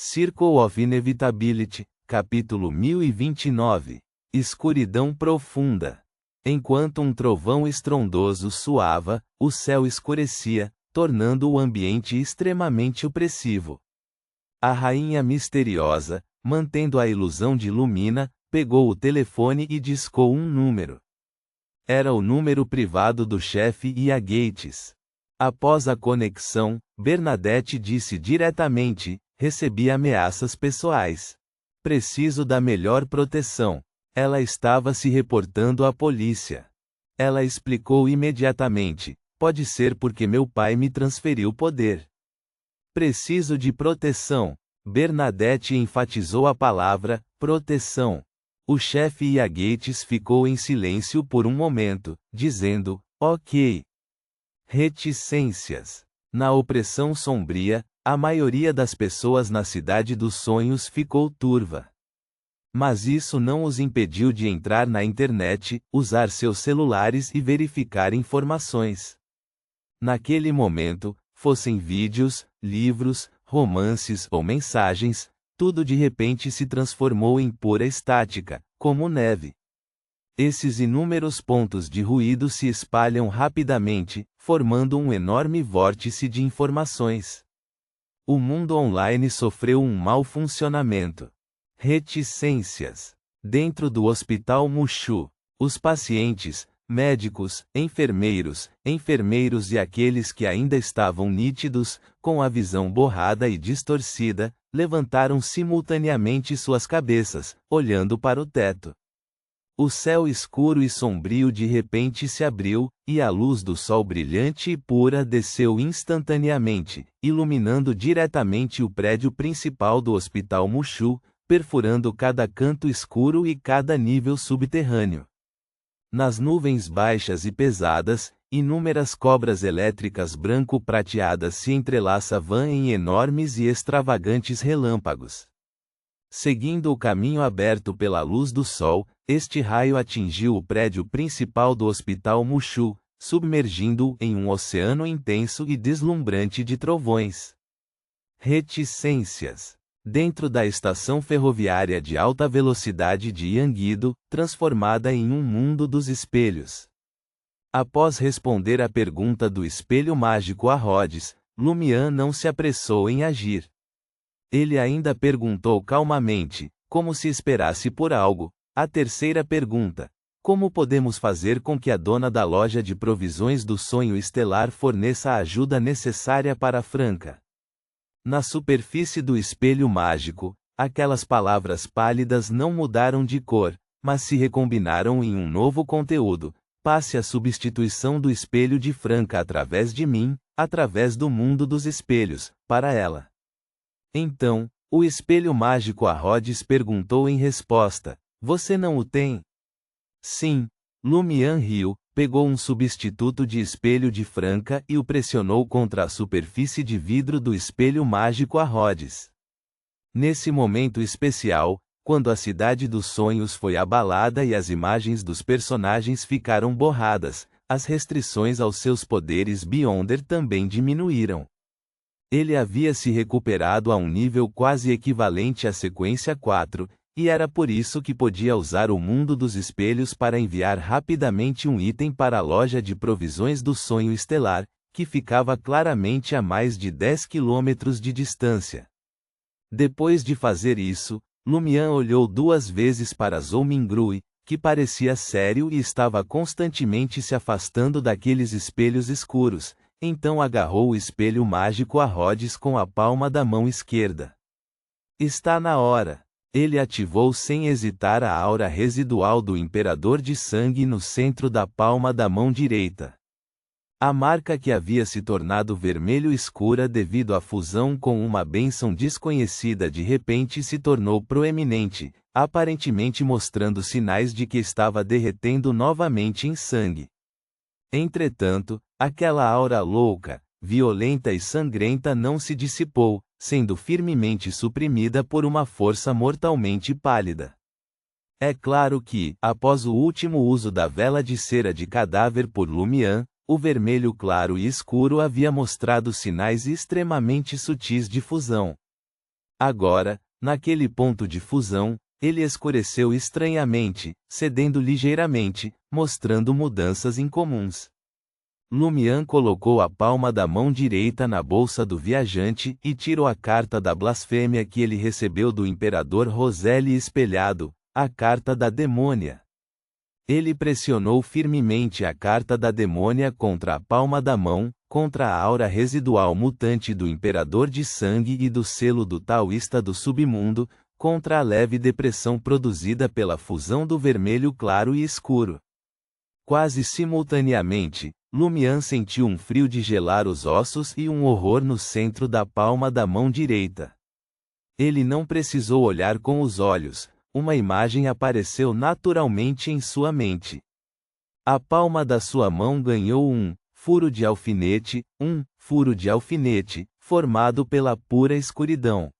Circle of Inevitability, capítulo 1029. Escuridão profunda. Enquanto um trovão estrondoso soava, o céu escurecia, tornando o ambiente extremamente opressivo. A rainha misteriosa, mantendo a ilusão de Lumina, pegou o telefone e discou um número. Era o número privado do chefe Ia Gates. Após a conexão, Bernadette disse diretamente: recebi ameaças pessoais. Preciso da melhor proteção. Ela estava se reportando à polícia. Ela explicou imediatamente: pode ser porque meu pai me transferiu poder. Preciso de proteção. Bernadette enfatizou a palavra proteção. O chefe Ia Gates ficou em silêncio por um momento, dizendo: ok. Reticências. Na opressão sombria, a maioria das pessoas na cidade dos sonhos ficou turva. Mas isso não os impediu de entrar na internet, usar seus celulares e verificar informações. Naquele momento, fossem vídeos, livros, romances ou mensagens, tudo de repente se transformou em pura estática, como neve. Esses inúmeros pontos de ruído se espalham rapidamente, formando um enorme vórtice de informações. O mundo online sofreu um mau funcionamento. Reticências. Dentro do Hospital Mushu, os pacientes, médicos, enfermeiros e aqueles que ainda estavam nítidos, com a visão borrada e distorcida, levantaram simultaneamente suas cabeças, olhando para o teto. O céu escuro e sombrio de repente se abriu, e a luz do sol brilhante e pura desceu instantaneamente, iluminando diretamente o prédio principal do Hospital Mushu, perfurando cada canto escuro e cada nível subterrâneo. Nas nuvens baixas e pesadas, inúmeras cobras elétricas branco-prateadas se entrelaçavam em enormes e extravagantes relâmpagos. Seguindo o caminho aberto pela luz do sol, este raio atingiu o prédio principal do Hospital Mushu, submergindo-o em um oceano intenso e deslumbrante de trovões. Reticências. Dentro da estação ferroviária de alta velocidade de Yangido, transformada em um mundo dos espelhos. Após responder à pergunta do espelho mágico a Rhodes, Lumian não se apressou em agir. Ele ainda perguntou calmamente, como se esperasse por algo, a terceira pergunta: como podemos fazer com que a dona da loja de provisões do sonho estelar forneça a ajuda necessária para Franca? Na superfície do espelho mágico, aquelas palavras pálidas não mudaram de cor, mas se recombinaram em um novo conteúdo: passe a substituição do espelho de Franca através de mim, através do mundo dos espelhos, para ela. Então, o espelho mágico a Rhodes perguntou em resposta: você não o tem? Sim. Lumian riu, pegou um substituto de espelho de Franca e o pressionou contra a superfície de vidro do espelho mágico a Rhodes. Nesse momento especial, quando a cidade dos sonhos foi abalada e as imagens dos personagens ficaram borradas, as restrições aos seus poderes Beyonder também diminuíram. Ele havia se recuperado a um nível quase equivalente à sequência 4, e era por isso que podia usar o mundo dos espelhos para enviar rapidamente um item para a loja de provisões do sonho estelar, que ficava claramente a mais de 10 quilômetros de distância. Depois de fazer isso, Lumian olhou 2 vezes para Zhou-Mingrui, que parecia sério e estava constantemente se afastando daqueles espelhos escuros. Então agarrou o espelho mágico a Rhodes com a palma da mão esquerda. Está na hora. Ele ativou sem hesitar a aura residual do Imperador de Sangue no centro da palma da mão direita. A marca que havia se tornado vermelho escura devido à fusão com uma bênção desconhecida de repente se tornou proeminente, aparentemente mostrando sinais de que estava derretendo novamente em sangue. Entretanto, aquela aura louca, violenta e sangrenta não se dissipou, sendo firmemente suprimida por uma força mortalmente pálida. É claro que, após o último uso da vela de cera de cadáver por Lumian, o vermelho claro e escuro havia mostrado sinais extremamente sutis de fusão. Agora, naquele ponto de fusão, ele escureceu estranhamente, cedendo ligeiramente, mostrando mudanças incomuns. Lumian colocou a palma da mão direita na bolsa do viajante e tirou a carta da blasfêmia que ele recebeu do imperador Roseli espelhado, a carta da demônia. Ele pressionou firmemente a carta da demônia contra a palma da mão, contra a aura residual mutante do imperador de sangue e do selo do taoísta do submundo, contra a leve depressão produzida pela fusão do vermelho claro e escuro. Quase simultaneamente, Lumian sentiu um frio de gelar os ossos e um horror no centro da palma da mão direita. Ele não precisou olhar com os olhos, uma imagem apareceu naturalmente em sua mente. A palma da sua mão ganhou um furo de alfinete, formado pela pura escuridão.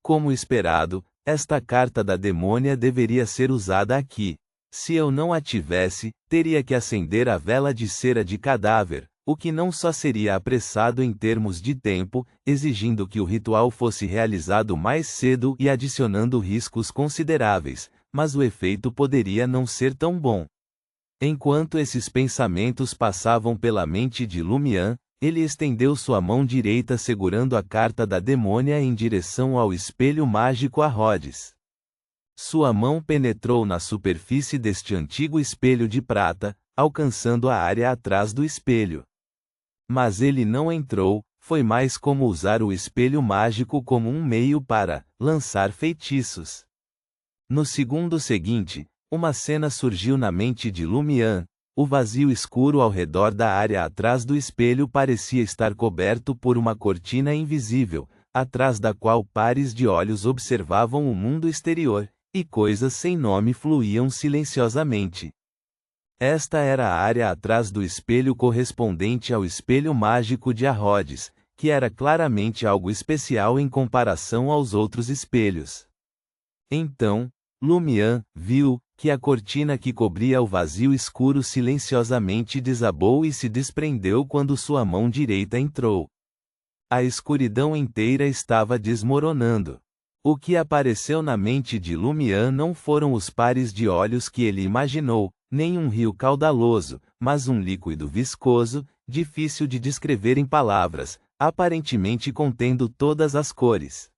Como esperado, esta carta da demônia deveria ser usada aqui. Se eu não a tivesse, teria que acender a vela de cera de cadáver, o que não só seria apressado em termos de tempo, exigindo que o ritual fosse realizado mais cedo e adicionando riscos consideráveis, mas o efeito poderia não ser tão bom. Enquanto esses pensamentos passavam pela mente de Lumian, ele estendeu sua mão direita segurando a carta da demônia em direção ao espelho mágico a Rhodes. Sua mão penetrou na superfície deste antigo espelho de prata, alcançando a área atrás do espelho. Mas ele não entrou, foi mais como usar o espelho mágico como um meio para lançar feitiços. No segundo seguinte, uma cena surgiu na mente de Lumian. O vazio escuro ao redor da área atrás do espelho parecia estar coberto por uma cortina invisível, atrás da qual pares de olhos observavam o mundo exterior, e coisas sem nome fluíam silenciosamente. Esta era a área atrás do espelho correspondente ao espelho mágico de Rhodes, que era claramente algo especial em comparação aos outros espelhos. Então, Lumian viu que a cortina que cobria o vazio escuro silenciosamente desabou e se desprendeu quando sua mão direita entrou. A escuridão inteira estava desmoronando. O que apareceu na mente de Lumian não foram os pares de olhos que ele imaginou, nem um rio caudaloso, mas um líquido viscoso, difícil de descrever em palavras, aparentemente contendo todas as cores.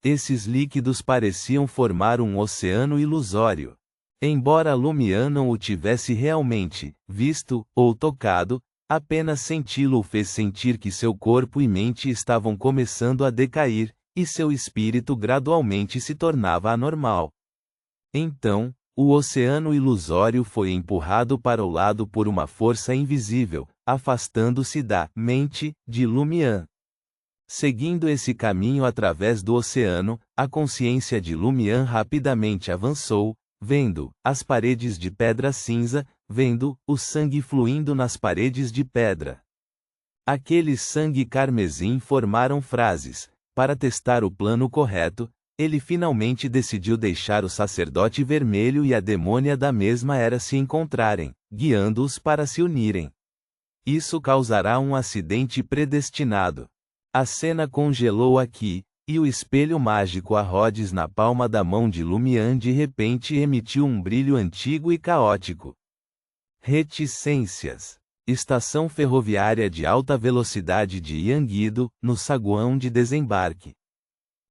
Esses líquidos pareciam formar um oceano ilusório. Embora Lumian não o tivesse realmente visto ou tocado, apenas senti-lo o fez sentir que seu corpo e mente estavam começando a decair, e seu espírito gradualmente se tornava anormal. Então, o oceano ilusório foi empurrado para o lado por uma força invisível, afastando-se da mente de Lumian. Seguindo esse caminho através do oceano, a consciência de Lumian rapidamente avançou, vendo as paredes de pedra cinza, vendo o sangue fluindo nas paredes de pedra. Aquele sangue carmesim formaram frases. Para testar o plano correto, ele finalmente decidiu deixar o sacerdote vermelho e a demônia da mesma era se encontrarem, guiando-os para se unirem. Isso causará um acidente predestinado. A cena congelou aqui, e o espelho mágico a Rhodes na palma da mão de Lumian de repente emitiu um brilho antigo e caótico. Reticências. Estação ferroviária de alta velocidade de Yanguido, no saguão de desembarque.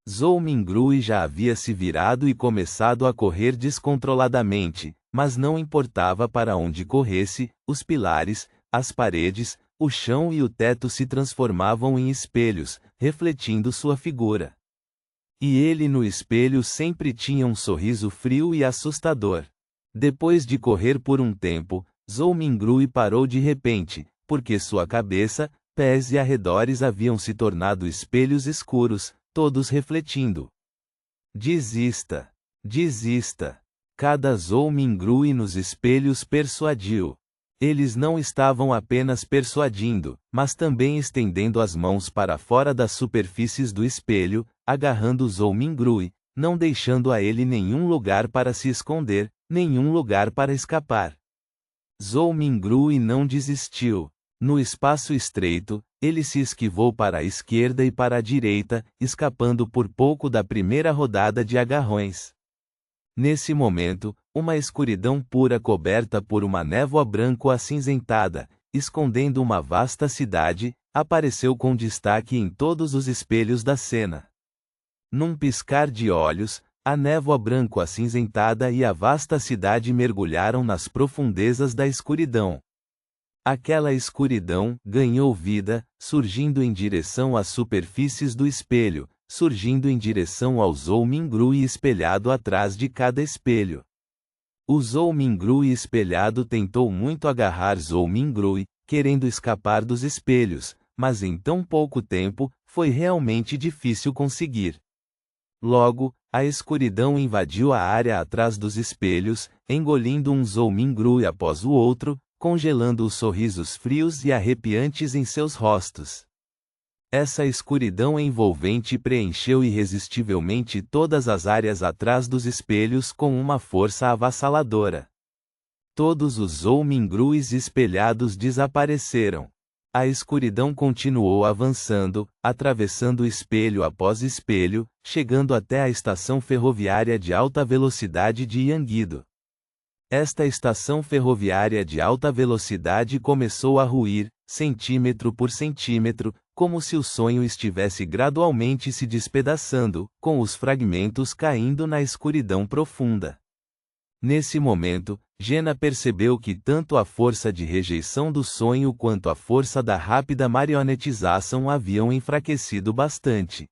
Zhou Mingrui já havia se virado e começado a correr descontroladamente, mas não importava para onde corresse, os pilares, as paredes, o chão e o teto se transformavam em espelhos, refletindo sua figura. E ele no espelho sempre tinha um sorriso frio e assustador. Depois de correr por um tempo, Zhou Mingrui parou de repente, porque sua cabeça, pés e arredores haviam se tornado espelhos escuros, todos refletindo. Desista. Desista. Cada Zhou Mingrui nos espelhos persuadiu. Eles não estavam apenas persuadindo, mas também estendendo as mãos para fora das superfícies do espelho, agarrando Zhou Mingrui, não deixando a ele nenhum lugar para se esconder, nenhum lugar para escapar. Zhou Mingrui não desistiu. No espaço estreito, ele se esquivou para a esquerda e para a direita, escapando por pouco da primeira rodada de agarrões. Nesse momento, uma escuridão pura coberta por uma névoa branco-acinzentada, escondendo uma vasta cidade, apareceu com destaque em todos os espelhos da cena. Num piscar de olhos, a névoa branco-acinzentada e a vasta cidade mergulharam nas profundezas da escuridão. Aquela escuridão ganhou vida, surgindo em direção às superfícies do espelho, surgindo em direção ao Zhou-Mingrui espelhado atrás de cada espelho. O Zhou-Mingrui espelhado tentou muito agarrar Zhou-Mingrui, querendo escapar dos espelhos, mas em tão pouco tempo, foi realmente difícil conseguir. Logo, a escuridão invadiu a área atrás dos espelhos, engolindo um Zhou-Mingrui após o outro, congelando os sorrisos frios e arrepiantes em seus rostos. Essa escuridão envolvente preencheu irresistivelmente todas as áreas atrás dos espelhos com uma força avassaladora. Todos os Zhou-Mingruis espelhados desapareceram. A escuridão continuou avançando, atravessando espelho após espelho, chegando até a estação ferroviária de alta velocidade de Yanguido. Esta estação ferroviária de alta velocidade começou a ruir, centímetro por centímetro, como se o sonho estivesse gradualmente se despedaçando, com os fragmentos caindo na escuridão profunda. Nesse momento, Gena percebeu que tanto a força de rejeição do sonho quanto a força da rápida marionetização haviam enfraquecido bastante.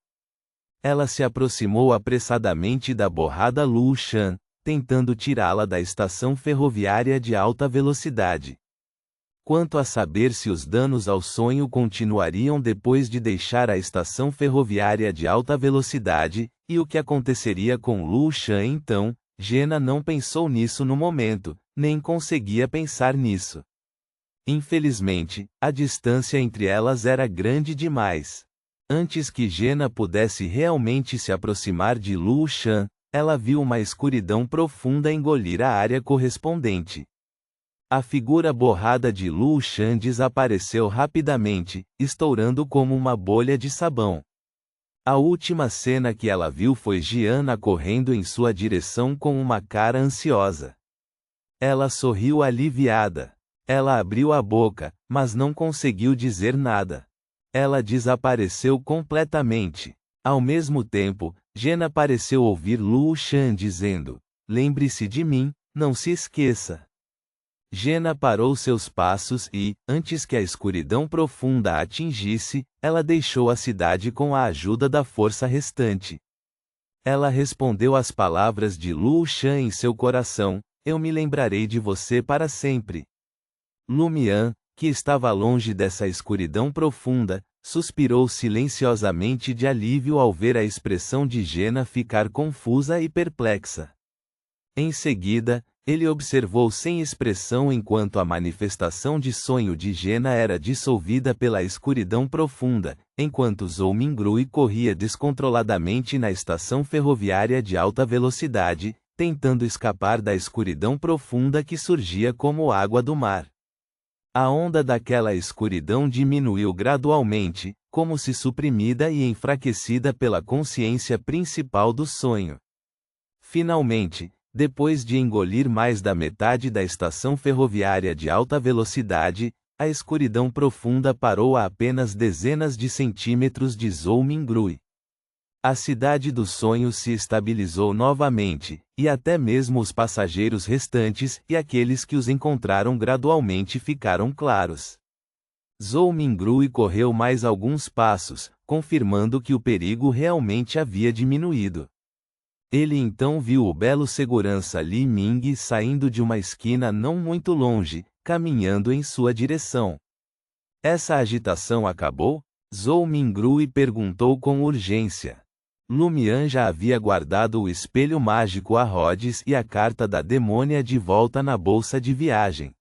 Ela se aproximou apressadamente da borrada Lu Shan, tentando tirá-la da estação ferroviária de alta velocidade. Quanto a saber se os danos ao sonho continuariam depois de deixar a estação ferroviária de alta velocidade, e o que aconteceria com Lu Shan então, Gena não pensou nisso no momento, nem conseguia pensar nisso. Infelizmente, a distância entre elas era grande demais. Antes que Gena pudesse realmente se aproximar de Lu Shan, ela viu uma escuridão profunda engolir a área correspondente. A figura borrada de Lu Shan desapareceu rapidamente, estourando como uma bolha de sabão. A última cena que ela viu foi Gianna correndo em sua direção com uma cara ansiosa. Ela sorriu aliviada. Ela abriu a boca, mas não conseguiu dizer nada. Ela desapareceu completamente. Ao mesmo tempo, Gena pareceu ouvir Lu Shan dizendo: "Lembre-se de mim, não se esqueça." Gena parou seus passos e, antes que a escuridão profunda a atingisse, ela deixou a cidade com a ajuda da força restante. Ela respondeu às palavras de Lu Shan em seu coração: "Eu me lembrarei de você para sempre." Lumian, que estava longe dessa escuridão profunda, suspirou silenciosamente de alívio ao ver a expressão de Gena ficar confusa e perplexa. Em seguida, ele observou sem expressão enquanto a manifestação de sonho de Gena era dissolvida pela escuridão profunda, enquanto Zhou-Mingrui corria descontroladamente na estação ferroviária de alta velocidade, tentando escapar da escuridão profunda que surgia como água do mar. A onda daquela escuridão diminuiu gradualmente, como se suprimida e enfraquecida pela consciência principal do sonho. Finalmente, depois de engolir mais da metade da estação ferroviária de alta velocidade, a escuridão profunda parou a apenas dezenas de centímetros de Zhou-Mingrui. A cidade dos sonhos se estabilizou novamente, e até mesmo os passageiros restantes e aqueles que os encontraram gradualmente ficaram claros. Zhou-Mingrui correu mais alguns passos, confirmando que o perigo realmente havia diminuído. Ele então viu o belo segurança Li Ming saindo de uma esquina não muito longe, caminhando em sua direção. Essa agitação acabou? Zhou-Mingrui perguntou com urgência. Lumian já havia guardado o espelho mágico a Rhodes e a carta da demônia de volta na bolsa de viagem.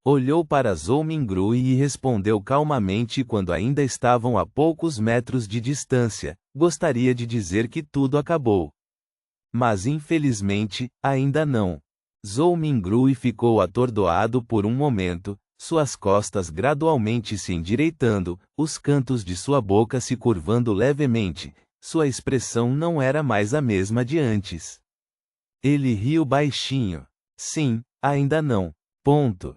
Olhou para Zhou-Mingrui e respondeu calmamente quando ainda estavam a poucos metros de distância: "Gostaria de dizer que tudo acabou. Mas infelizmente, ainda não." Zhou-Mingrui ficou atordoado por um momento, suas costas gradualmente se endireitando, os cantos de sua boca se curvando levemente. Sua expressão não era mais a mesma de antes. Ele riu baixinho. Sim, ainda não. Ponto.